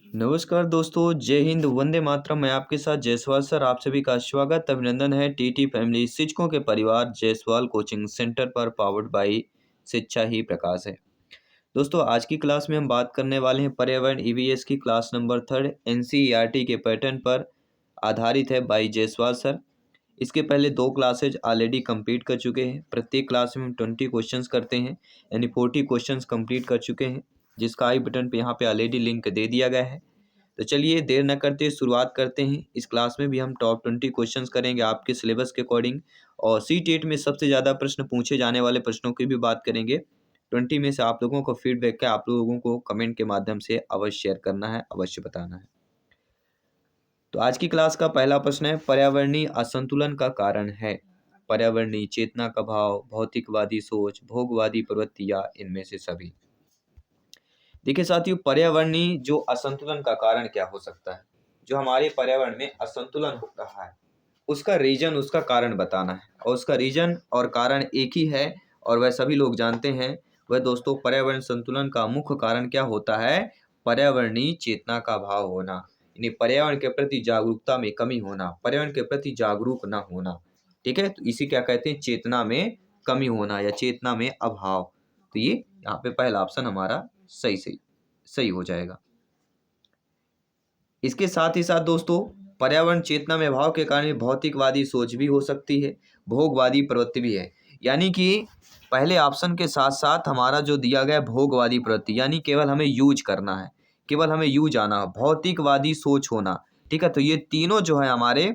नमस्कार दोस्तों, जय हिंद, वंदे मातरम। मैं आपके साथ जायसवाल सर, आप सभी का स्वागत अभिनंदन है टीटी फैमिली शिक्षकों के परिवार जायसवाल कोचिंग सेंटर पर पावर्ड बाई शिक्षा ही प्रकाश है। दोस्तों, आज की क्लास में हम बात करने वाले हैं पर्यावरण ईवीएस की क्लास नंबर 3 एनसीईआरटी के पैटर्न पर आधारित है बाई जायसवाल सर। इसके पहले 2 क्लासेज ऑलरेडी कंप्लीट कर चुके हैं। प्रत्येक क्लास में हम 20 क्वेश्चंस करते हैं, यानी 40 क्वेश्चंस कंप्लीट कर चुके हैं, जिसका आई बटन पे यहाँ पे ऑलरेडी लिंक दे दिया गया है। तो चलिए देर न करते शुरुआत करते हैं। इस क्लास में भी हम टॉप 20 क्वेश्चंस करेंगे आपके सिलेबस के अकॉर्डिंग, और सी-टेट में सबसे ज़्यादा प्रश्न पूछे जाने वाले प्रश्नों की भी बात करेंगे। 20 में से आप लोगों को फीडबैक है, आप लोगों को कमेंट के माध्यम से अवश्य शेयर करना है, अवश्य बताना है। तो आज की क्लास का पहला प्रश्न है, पर्यावरणीय असंतुलन का कारण है। पर्यावरणीय चेतना का भाव, भौतिकवादी सोच, भोगवादी प्रवृत्ति या इनमें से सभी। देखिए साथियों, पर्यावरणीय जो असंतुलन का कारण क्या हो सकता है। जो हमारे पर्यावरण में असंतुलन हो रहा है, उसका रीजन, उसका कारण बताना है, और उसका रीजन और कारण एक ही है और वह सभी लोग जानते हैं। वह दोस्तों, पर्यावरण संतुलन का मुख्य कारण क्या होता है? पर्यावरणीय चेतना का अभाव होना, यानी पर्यावरण के प्रति जागरूकता में कमी होना, पर्यावरण के प्रति जागरूक न होना। ठीक है, तो इसी क्या कहते हैं? चेतना में कमी होना या चेतना में अभाव। तो ये यहाँ पे पहला ऑप्शन हमारा सही हो जाएगा। इसके साथ ही साथ दोस्तों, पर्यावरण चेतना में अभाव के कारण भौतिकवादी सोच भी हो सकती है, भोगवादी प्रवृत्ति भी है। यानी कि पहले ऑप्शन के साथ साथ हमारा जो दिया गया भोगवादी प्रवृत्ति, यानी केवल हमें यूज करना है, केवल हमें यूज आना है, भौतिकवादी सोच होना। ठीक है, तो ये तीनों जो है हमारे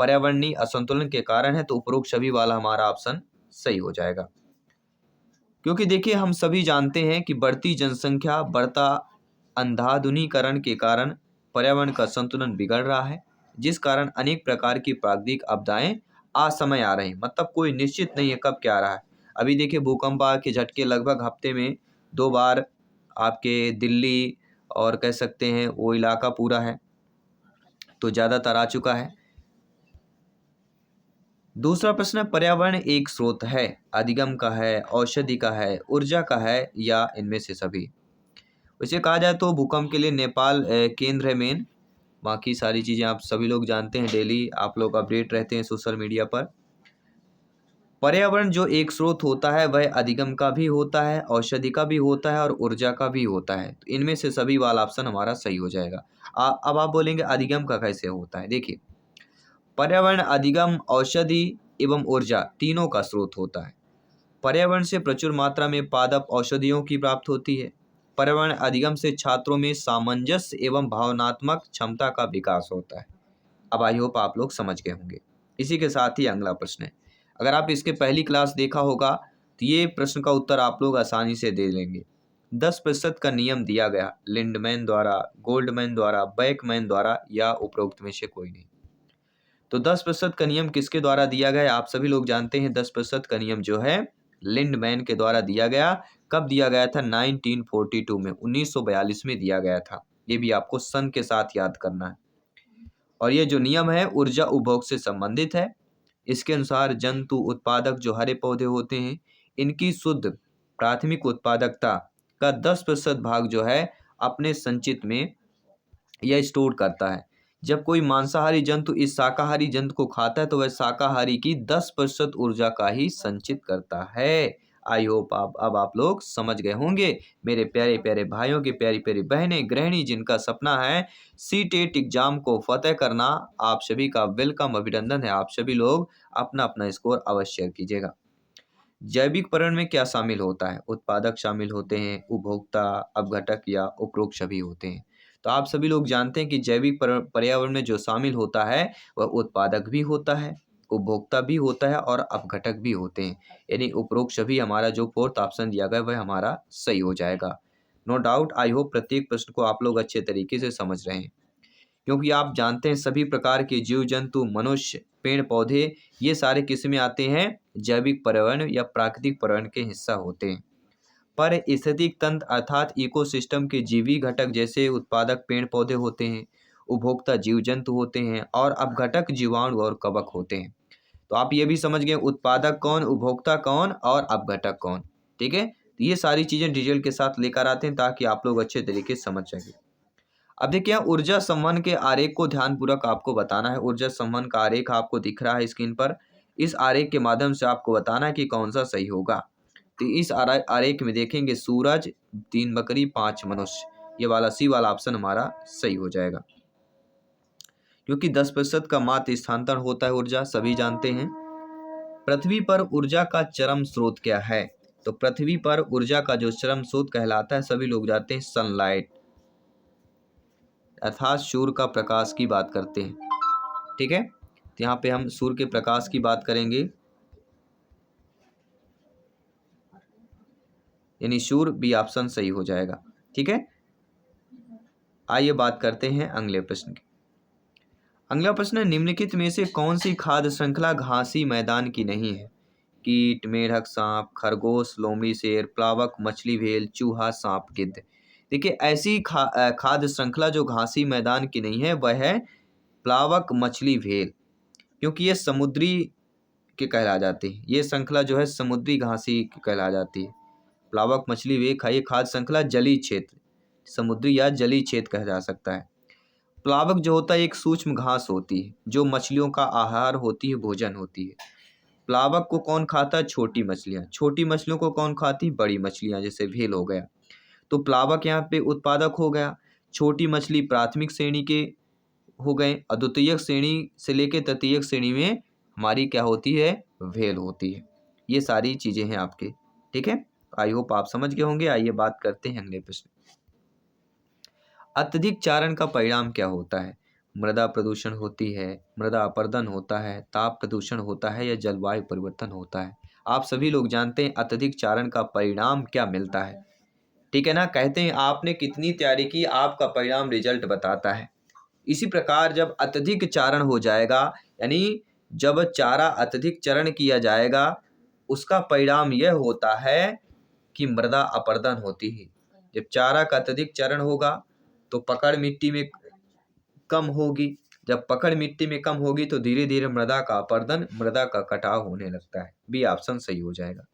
पर्यावरणीय असंतुलन के कारण है। तो उपरोक्त सभी वाला हमारा ऑप्शन सही हो जाएगा। क्योंकि देखिए, हम सभी जानते हैं कि बढ़ती जनसंख्या, बढ़ता अंधाधुनीकरण के कारण पर्यावरण का संतुलन बिगड़ रहा है, जिस कारण अनेक प्रकार की प्राकृतिक आपदाएं असमय आ रही हैं। मतलब कोई निश्चित नहीं है कब क्या आ रहा है। अभी देखिए, भूकंप के झटके लगभग हफ्ते में 2 बार आपके दिल्ली और कह सकते हैं वो इलाका पूरा है, तो ज़्यादातर आ चुका है। दूसरा प्रश्न है, पर्यावरण एक स्रोत है, अधिगम का है, औषधि का है, ऊर्जा का है या इनमें से सभी। वैसे कहा जाए तो भूकंप के लिए नेपाल केंद्र है मेन। बाकी सारी चीज़ें आप सभी लोग जानते हैं, डेली आप लोग अपडेट रहते हैं सोशल मीडिया पर। पर्यावरण जो एक स्रोत होता है वह अधिगम का भी होता है, औषधि का भी होता है और ऊर्जा का भी होता है। तो इनमें से सभी वाला ऑप्शन हमारा सही हो जाएगा। अब आप बोलेंगे अधिगम का कैसे होता है। देखिए, पर्यावरण अधिगम, औषधि एवं ऊर्जा तीनों का स्रोत होता है। पर्यावरण से प्रचुर मात्रा में पादप औषधियों की प्राप्त होती है। पर्यावरण अधिगम से छात्रों में सामंजस्य एवं भावनात्मक क्षमता का विकास होता है। अब आई होप आप लोग समझ गए होंगे। इसी के साथ ही अगला प्रश्न है, अगर आप इसके पहली क्लास देखा होगा तो ये प्रश्न का उत्तर आप लोग आसानी से दे लेंगे। 10% का नियम दिया गया, लिंडमैन द्वारा, गोल्डमैन द्वारा, बेकमैन द्वारा या उपरोक्त में से कोई नहीं। तो 10% का नियम किसके द्वारा दिया गया? आप सभी लोग जानते हैं 10% का नियम जो है लिंडमैन के द्वारा दिया गया। कब दिया गया था? 1942 में, 1942 में दिया गया था। ये भी आपको सन के साथ याद करना है। और ये जो नियम है ऊर्जा उपभोग से संबंधित है। इसके अनुसार जंतु उत्पादक जो हरे पौधे होते हैं, इनकी शुद्ध प्राथमिक उत्पादकता का 10% भाग जो है अपने संचित में यह स्टोर करता है। जब कोई मांसाहारी जंतु इस शाकाहारी जंतु को खाता है तो वह शाकाहारी की 10% ऊर्जा का ही संचित करता है। आई होप अब आप लोग समझ गए होंगे। मेरे प्यारे प्यारे भाइयों की प्यारी प्यारी बहनें, गृहिणी जिनका सपना है सी-टेट एग्जाम को फतेह करना, आप सभी का वेलकम, अभिनंदन है। आप सभी लोग अपना अपना स्कोर अवश्य शेयर कीजिएगा। जैविक पर्यावरण में क्या शामिल होता है? उत्पादक शामिल होते हैं, उपभोक्ता, अपघटक या उपरोक्त सभी होते हैं। तो आप सभी लोग जानते हैं कि जैविक पर्यावरण में जो शामिल होता है वह उत्पादक भी होता है, उपभोक्ता भी होता है और अपघटक भी होते हैं। यानी उपरोक्त सभी हमारा जो फोर्थ ऑप्शन दिया गया वह हमारा सही हो जाएगा। नो डाउट, आई होप प्रत्येक प्रश्न को आप लोग अच्छे तरीके से समझ रहे हैं, क्योंकि आप जानते हैं सभी प्रकार के जीव जंतु, मनुष्य, पेड़ पौधे, ये सारे किस में आते हैं? जैविक पर्यावरण या प्राकृतिक पर्यावरण के हिस्सा होते हैं। पारिस्थितिक तंत्र अर्थात इकोसिस्टम के जीवी घटक जैसे उत्पादक पेड़ पौधे होते हैं, उपभोक्ता जीव जंतु होते हैं और अपघटक जीवाणु और कवक होते हैं। तो आप ये भी समझ गए उत्पादक कौन, उपभोक्ता कौन और अपघटक कौन। ठीक है, तो ये सारी चीज़ें डिटेल के साथ लेकर आते हैं ताकि आप लोग अच्छे तरीके से समझ सकें। अब देखिए यहाँ ऊर्जा संवहन के आरेख को ध्यानपूर्वक आपको बताना है। ऊर्जा संवहन का आरेख आपको दिख रहा है स्क्रीन पर। इस आरेख के माध्यम से आपको बताना है कि कौन सा सही होगा। तो इस आरेख में देखेंगे सूरज, 3 बकरी, 5 मनुष्य, ये वाला सी वाला ऑप्शन हमारा सही हो जाएगा, क्योंकि 10% का मात्र स्थानांतरण होता है ऊर्जा, सभी जानते हैं। पृथ्वी पर ऊर्जा का चरम स्रोत क्या है? तो पृथ्वी पर ऊर्जा का जो चरम स्रोत कहलाता है, सभी लोग जानते हैं, सनलाइट, अर्थात सूर्य का प्रकाश की बात करते हैं। ठीक है, तो यहाँ पे हम सूर्य के प्रकाश की बात करेंगे, यानी सूर्य बी ऑप्शन सही हो जाएगा। ठीक है, आइए बात करते हैं अगले प्रश्न की। अगला प्रश्न है, निम्नलिखित में से कौन सी खाद्य श्रृंखला घासी मैदान की नहीं है? कीट, मेढक, सांप, खरगोश, लोमड़ी, शेर, प्लावक, मछली, व्हेल, चूहा, सांप, गिद्ध। देखिए ऐसी खाद्य श्रृंखला जो घासी मैदान की नहीं है वह है प्लावक, मछली, व्हेल, क्योंकि ये समुद्री के कहला जाते हैं। ये श्रृंखला जो है समुद्री घासी की कहला जाती है। प्लावक, मछली, व्हेल खाइए खाद्य श्रृंखला जलीय क्षेत्र, समुद्री या जलीय क्षेत्र कहा जा सकता है। प्लावक जो होता है एक सूक्ष्म घास होती है जो मछलियों का आहार होती है, भोजन होती है। प्लावक को कौन खाता है? छोटी मछलियाँ। छोटी मछलियों को कौन खाती है? बड़ी मछलियाँ, जैसे व्हेल हो गया। तो प्लावक यहाँ पे उत्पादक हो गया। छोटी मछली प्राथमिक श्रेणी के हो गए, और द्वितीयक श्रेणी से लेकर तृतीयक श्रेणी में हमारी क्या होती है? व्हेल होती है। ये सारी चीजें हैं आपके। ठीक है, आई होप आप समझ गए होंगे। आइए बात करते हैं अगले प्रश्न। अत्यधिक चारण का परिणाम क्या होता है? मृदा प्रदूषण होती है, मृदा अपरदन होता है, ताप प्रदूषण होता है, या जलवायु परिवर्तन होता है? आप सभी लोग जानते हैं अत्यधिक चारण का परिणाम क्या मिलता है। ठीक है ना, कहते हैं आपने कितनी तैयारी की, आपका परिणाम रिजल्ट बताता है। इसी प्रकार जब अत्यधिक चारण हो जाएगा, यानी जब चारा अत्यधिक चरण किया जाएगा, उसका परिणाम यह होता है कि मृदा अपरदन होती है। जब चारा का अत्यधिक चरण होगा तो पकड़ मिट्टी में कम होगी। जब पकड़ मिट्टी में कम होगी तो धीरे धीरे मृदा का अपरदन, मृदा का कटाव होने लगता है। बी ऑप्शन सही हो जाएगा।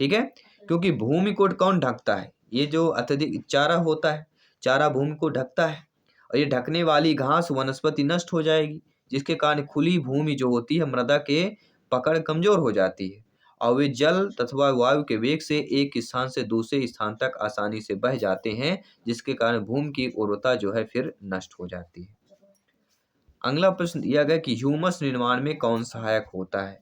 ठीक है, क्योंकि भूमि को कौन ढकता है? ये जो अत्यधिक चारा होता है, चारा भूमि को ढकता है, और ये ढकने वाली घास वनस्पति नष्ट हो जाएगी, जिसके कारण खुली भूमि जो होती है मृदा के पकड़ कमजोर हो जाती है, और वे जल तथा वायु के वेग से एक स्थान से दूसरे स्थान तक आसानी से बह जाते हैं, जिसके कारण भूमि की उर्वरता जो है फिर नष्ट हो जाती है। अगला प्रश्न दिया गया कि ह्यूमस निर्माण में कौन सहायक होता है?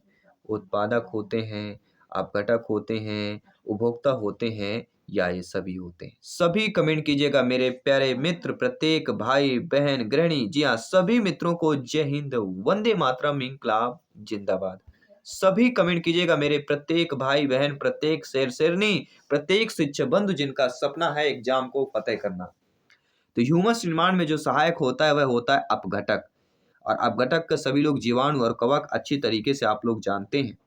उत्पादक होते हैं, अपघटक होते हैं, उपभोक्ता होते हैं, या ये सभी होते हैं? सभी कमेंट कीजिएगा मेरे प्यारे मित्र, प्रत्येक भाई बहन गृहिणी। जी हाँ, सभी मित्रों को जय हिंद, वंदे मातरम, इंकलाब जिंदाबाद। सभी कमेंट कीजिएगा मेरे प्रत्येक भाई बहन, प्रत्येक शेर शेरनी, प्रत्येक शिक्षक बंधु जिनका सपना है एग्जाम को फतेह करना। तो ह्यूमस निर्माण में जो सहायक होता है वह होता है अपघटक, और अपघटक का सभी लोग जीवाणु और कवक अच्छी तरीके से आप लोग जानते हैं,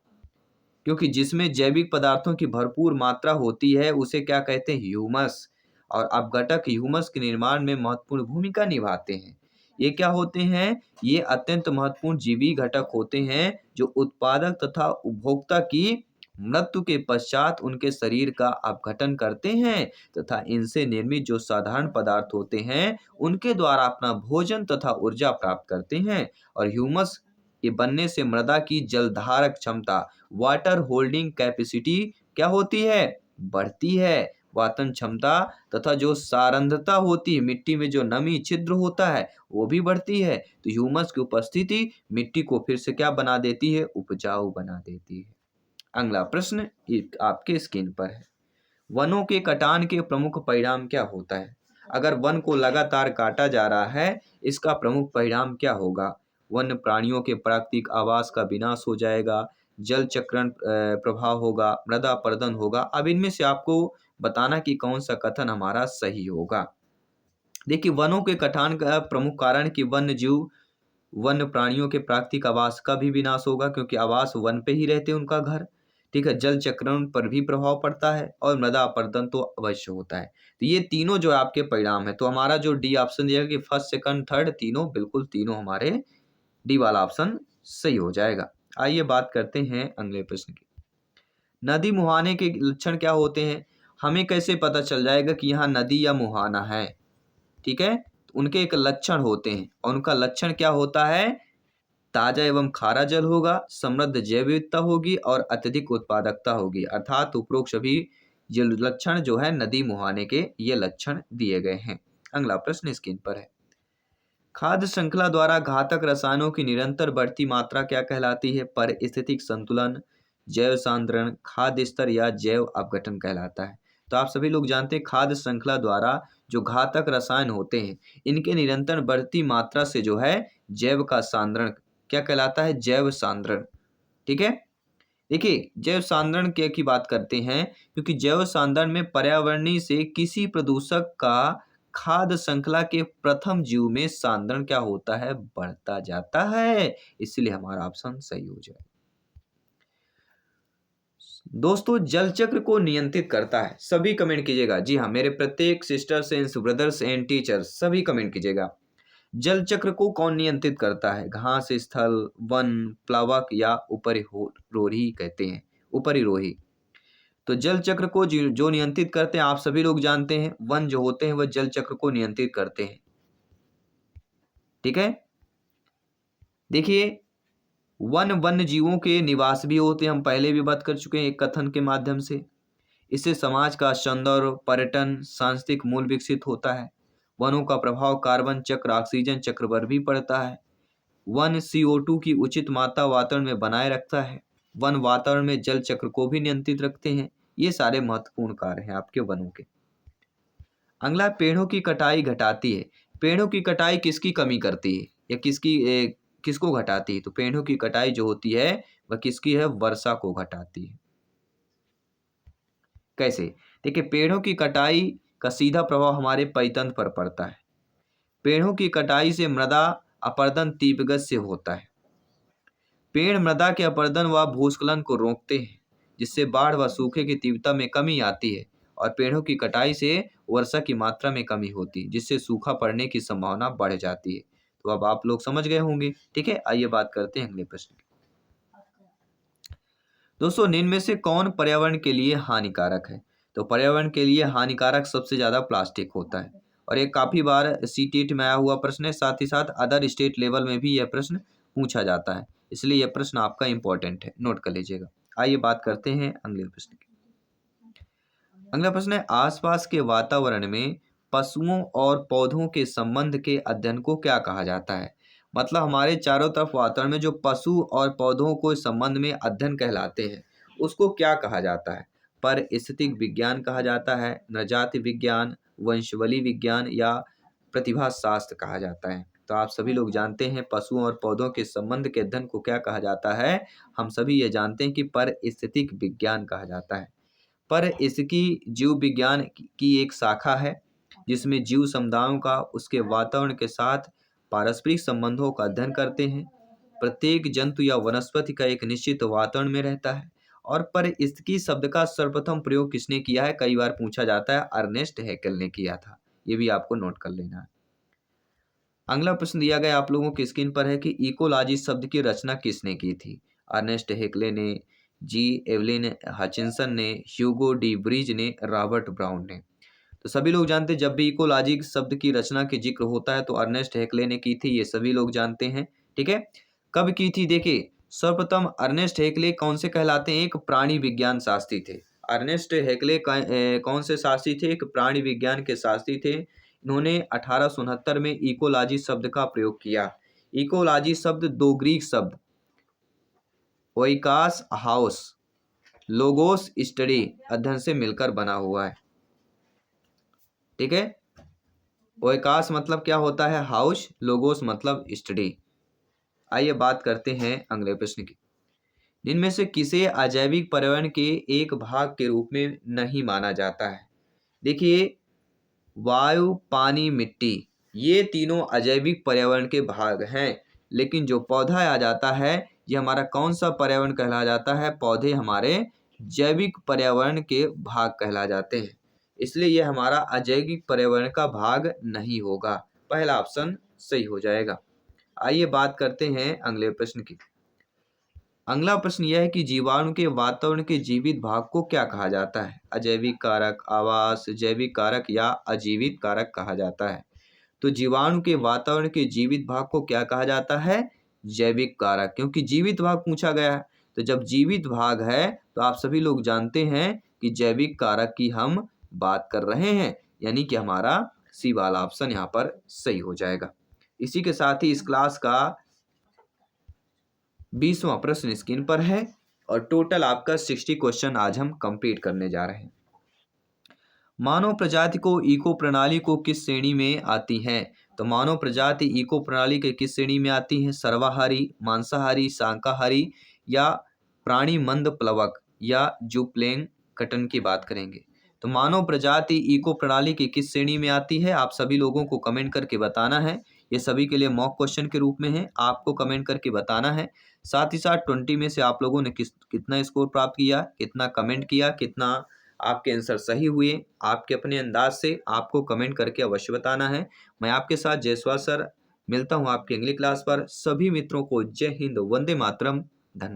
क्योंकि जिसमें जैविक पदार्थों की भरपूर मात्रा होती है उसे क्या कहते हैं? ह्यूमस। और अपघटक ह्यूमस के निर्माण में महत्वपूर्ण भूमिका निभाते हैं। ये क्या होते हैं? ये अत्यंत महत्वपूर्ण जीवी घटक होते हैं जो उत्पादक तथा उपभोक्ता की मृत्यु के पश्चात उनके शरीर का अपघटन करते हैं, तथा इनसे निर्मित जो साधारण पदार्थ होते हैं उनके द्वारा अपना भोजन तथा ऊर्जा प्राप्त करते हैं। और ह्यूमस के बनने से मृदा की जलधारक क्षमता, वाटर होल्डिंग कैपेसिटी क्या होती है? बढ़ती है। वातन क्षमता तथा जो सारंधता होती है, मिट्टी में जो नमी छिद्र होता है, वो भी बढ़ती है। तो ह्यूमस की उपस्थिति मिट्टी को फिर से क्या बना देती है? उपजाऊ बना देती है। अगला प्रश्न आपके स्क्रीन पर है। वनों के कटान के प्रमुख परिणाम क्या होता है? अगर वन को लगातार काटा जा रहा है, इसका प्रमुख परिणाम क्या होगा? वन्य प्राणियों के प्राकृतिक आवास का विनाश हो जाएगा, जल चक्रण प्रभाव होगा, मृदा अपरदन होगा। अब इनमें से आपको बताना कि कौन सा कथन हमारा सही होगा। देखिए, वनों के कटान का प्रमुख कारण कि वन्य जीव, वन्य प्राणियों के प्राकृतिक आवास का भी विनाश होगा, क्योंकि आवास वन पे ही रहते हैं उनका घर। ठीक है, जल चक्रण पर भी प्रभाव पड़ता है, और मृदा अपरदन तो अवश्य होता है। तो ये तीनों जो आपके परिणाम है, तो हमारा जो डी ऑप्शन दिया कि फर्स्ट सेकंड थर्ड तीनों, बिल्कुल तीनों हमारे डी वाला ऑप्शन सही हो जाएगा। आइए बात करते हैं अगले प्रश्न की। नदी मुहाने के लक्षण क्या होते हैं? हमें कैसे पता चल जाएगा कि यहाँ नदी या मुहाना है? ठीक है, उनके एक लक्षण होते हैं और उनका लक्षण क्या होता है? ताजा एवं खारा जल होगा, समृद्ध जैव विविधता होगी और अत्यधिक उत्पादकता होगी। अर्थात उपरोक्त सभी ये लक्षण जो है नदी मुहाने के ये लक्षण दिए गए हैं। अगला प्रश्न स्क्रीन पर है। खाद्य श्रृंखला द्वारा घातक रसायनों की निरंतर बढ़ती मात्रा क्या कहलाती है? परिस्थितिक संतुलन, जैव सांद्रण, खाद्य स्तर या जैव अपघटन कहलाता है। तो आप सभी लोग जानते हैं खाद्य श्रृंखला द्वारा जो घातक रसायन होते हैं इनके निरंतर बढ़ती मात्रा से जो है जैव का सांद्रण क्या कहलाता है? जैव सांद्रण। ठीक है, देखिए जैव सांद्रण की बात करते हैं क्योंकि जैव सांद्रण में पर्यावरणीय से किसी प्रदूषक का खाद्य श्रृंखला के प्रथम जीव में सांद्रण क्या होता है? बढ़ता जाता है। इसलिए हमारा ऑप्शन सही हो जाए। दोस्तों जल चक्र को नियंत्रित करता है, सभी कमेंट कीजिएगा। जी हाँ, मेरे प्रत्येक sisters and brothers and teachers सभी कमेंट कीजिएगा। जल चक्र को कौन नियंत्रित करता है? घास स्थल, वन, प्लावक या उपरिरोही कहते हैं, उपरिरोही। तो जल चक्र को जो नियंत्रित करते हैं आप सभी लोग जानते हैं, वन जो होते हैं वह जल चक्र को नियंत्रित करते हैं। ठीक है, देखिए वन वन्य जीवों के निवास भी होते हैं, हम पहले भी बात कर चुके हैं एक कथन के माध्यम से। इससे समाज का सौंदर्य, पर्यटन, सांस्कृतिक मूल विकसित होता है। वनों का प्रभाव कार्बन चक्र, ऑक्सीजन चक्र पर भी पड़ता है। वन CO2 की उचित मात्रा वातावरण में बनाए रखता है। वन वातावरण में जल चक्र को भी नियंत्रित रखते हैं। ये सारे महत्वपूर्ण कार्य हैं आपके वनों के। अगला, पेड़ों की कटाई घटाती है। पेड़ों की कटाई किसकी कमी करती है या किसको घटाती है? तो पेड़ों की कटाई जो होती है वह किसकी है? वर्षा को घटाती है। कैसे? देखिए पेड़ों की कटाई का सीधा प्रभाव हमारे परितंत्र पर पड़ता है। पेड़ों की कटाई से मृदा अपरदन तीव्र गति से होता है। पेड़ मृदा के अपरदन व भूस्खलन को रोकते हैं, जिससे बाढ़ व सूखे की तीव्रता में कमी आती है। और पेड़ों की कटाई से वर्षा की मात्रा में कमी होती है, जिससे सूखा पड़ने की संभावना बढ़ जाती है। तो अब आप लोग समझ गए होंगे। ठीक है, आइए बात करते हैं अगले प्रश्न की। दोस्तों निम्न में से कौन पर्यावरण के लिए हानिकारक है? तो पर्यावरण के लिए हानिकारक सबसे ज्यादा प्लास्टिक होता है और ये काफी बार CTET में आया हुआ प्रश्न है। साथ ही साथ अदर स्टेट लेवल में भी यह प्रश्न पूछा जाता है, इसलिए यह प्रश्न आपका इंपॉर्टेंट है, नोट कर लीजिएगा। आइए बात करते हैं अगले प्रश्न की। अगला प्रश्न है, आसपास के वातावरण में पशुओं और पौधों के संबंध के अध्ययन को क्या कहा जाता है? मतलब हमारे चारों तरफ वातावरण में जो पशु और पौधों को संबंध में अध्ययन कहलाते हैं उसको क्या कहा जाता है? पारिस्थितिक विज्ञान कहा जाता है, नृजाति विज्ञान, वंशावली विज्ञान या प्रतिभा शास्त्र कहा जाता है। तो आप सभी लोग जानते हैं पशुओं और पौधों के संबंध के अध्ययन को क्या कहा जाता है? हम सभी ये जानते हैं कि पारिस्थितिक विज्ञान कहा जाता है। पर इसकी जीव विज्ञान की एक शाखा है जिसमें जीव समुदायों का उसके वातावरण के साथ पारस्परिक संबंधों का अध्ययन करते हैं। प्रत्येक जंतु या वनस्पति का एक निश्चित वातावरण में रहता है। और पर इसकी शब्द का सर्वप्रथम प्रयोग किसने किया है? कई बार पूछा जाता है, अर्नेस्ट हैकेल ने किया था। ये भी आपको नोट कर लेना है। अगला प्रश्न दिया गया आप लोगों की स्क्रीन पर है कि इकोलॉजी शब्द की रचना किसने की थी? अर्नेस्ट हैकेले ने, जी एवलिन हचिंसन ने, ह्यूगो डी ब्रिज ने, रॉबर्ट ब्राउन ने। तो सभी लोग जानते हैं जब भी इकोलॉजी शब्द की रचना के जिक्र होता है तो अर्नेस्ट हैकेले ने की थी, ये सभी लोग जानते हैं। ठीक है, कब की थी? देखिए सर्वप्रथम अर्नेस्ट हैकेले कौन से कहलाते हैं? एक प्राणी विज्ञान शास्त्री थे। अर्नेस्ट हैकेले कौन से शास्त्री थे? एक प्राणी विज्ञान के शास्त्री थे। इन्होंने 1869 में इकोलॉजी शब्द का प्रयोग किया। इकोलॉजी शब्द दो ग्रीक शब्द ओइकास हाउस लोगोस स्टडी अध्ययन से मिलकर बना हुआ है। ठीक है, ओइकास मतलब क्या होता है? हाउस, लोगोस मतलब स्टडी। आइए बात करते हैं अगले प्रश्न की। इनमें से किसे अजैविक पर्यावरण के एक भाग के रूप में नहीं माना जाता है? देखिए वायु, पानी, मिट्टी ये तीनों अजैविक पर्यावरण के भाग हैं, लेकिन जो पौधा आ जाता है ये हमारा कौन सा पर्यावरण कहला जाता है? पौधे हमारे जैविक पर्यावरण के भाग कहला जाते हैं, इसलिए ये हमारा अजैविक पर्यावरण का भाग नहीं होगा। पहला ऑप्शन सही हो जाएगा। आइए बात करते हैं अगले प्रश्न की। अगला प्रश्न यह है कि जीवाणु के वातावरण के जीवित भाग को क्या कहा जाता है? अजैविक कारक, आवास, जैविक कारक या अजीवित कारक कहा जाता है। तो जीवाणु के वातावरण के जीवित भाग को क्या कहा जाता है? जैविक कारक, क्योंकि जीवित भाग पूछा गया है। तो जब जीवित भाग है तो आप सभी लोग जानते हैं कि जैविक कारक की हम बात कर रहे हैं, यानी कि हमारा सी वाला ऑप्शन यहाँ पर सही हो जाएगा। इसी के साथ ही इस क्लास का 20वां प्रश्न स्क्रीन पर है और टोटल आपका 60 क्वेश्चन आज हम कंप्लीट करने जा रहे हैं। मानव प्रजाति को इको प्रणाली को किस श्रेणी में आती है? तो मानव प्रजाति इको प्रणाली के किस श्रेणी में आती है? सर्वाहारी, मांसाहारी, शाकाहारी या प्राणी मंद प्लवक या जूप्लैंकटन की बात करेंगे। तो मानव प्रजाति इको प्रणाली की किस श्रेणी में आती है? आप सभी लोगों को कमेंट करके बताना है। ये सभी के लिए मॉक क्वेश्चन के रूप में है, आपको कमेंट करके बताना है। साथ ही साथ 20 में से आप लोगों ने कितना स्कोर प्राप्त किया, कितना कमेंट किया, कितना आपके आंसर सही हुए, आपके अपने अंदाज से आपको कमेंट करके अवश्य बताना है। मैं आपके साथ जयसवाल सर मिलता हूँ आपकी अगली क्लास पर। सभी मित्रों को जय हिंद, वंदे मातरम, धन्यवाद।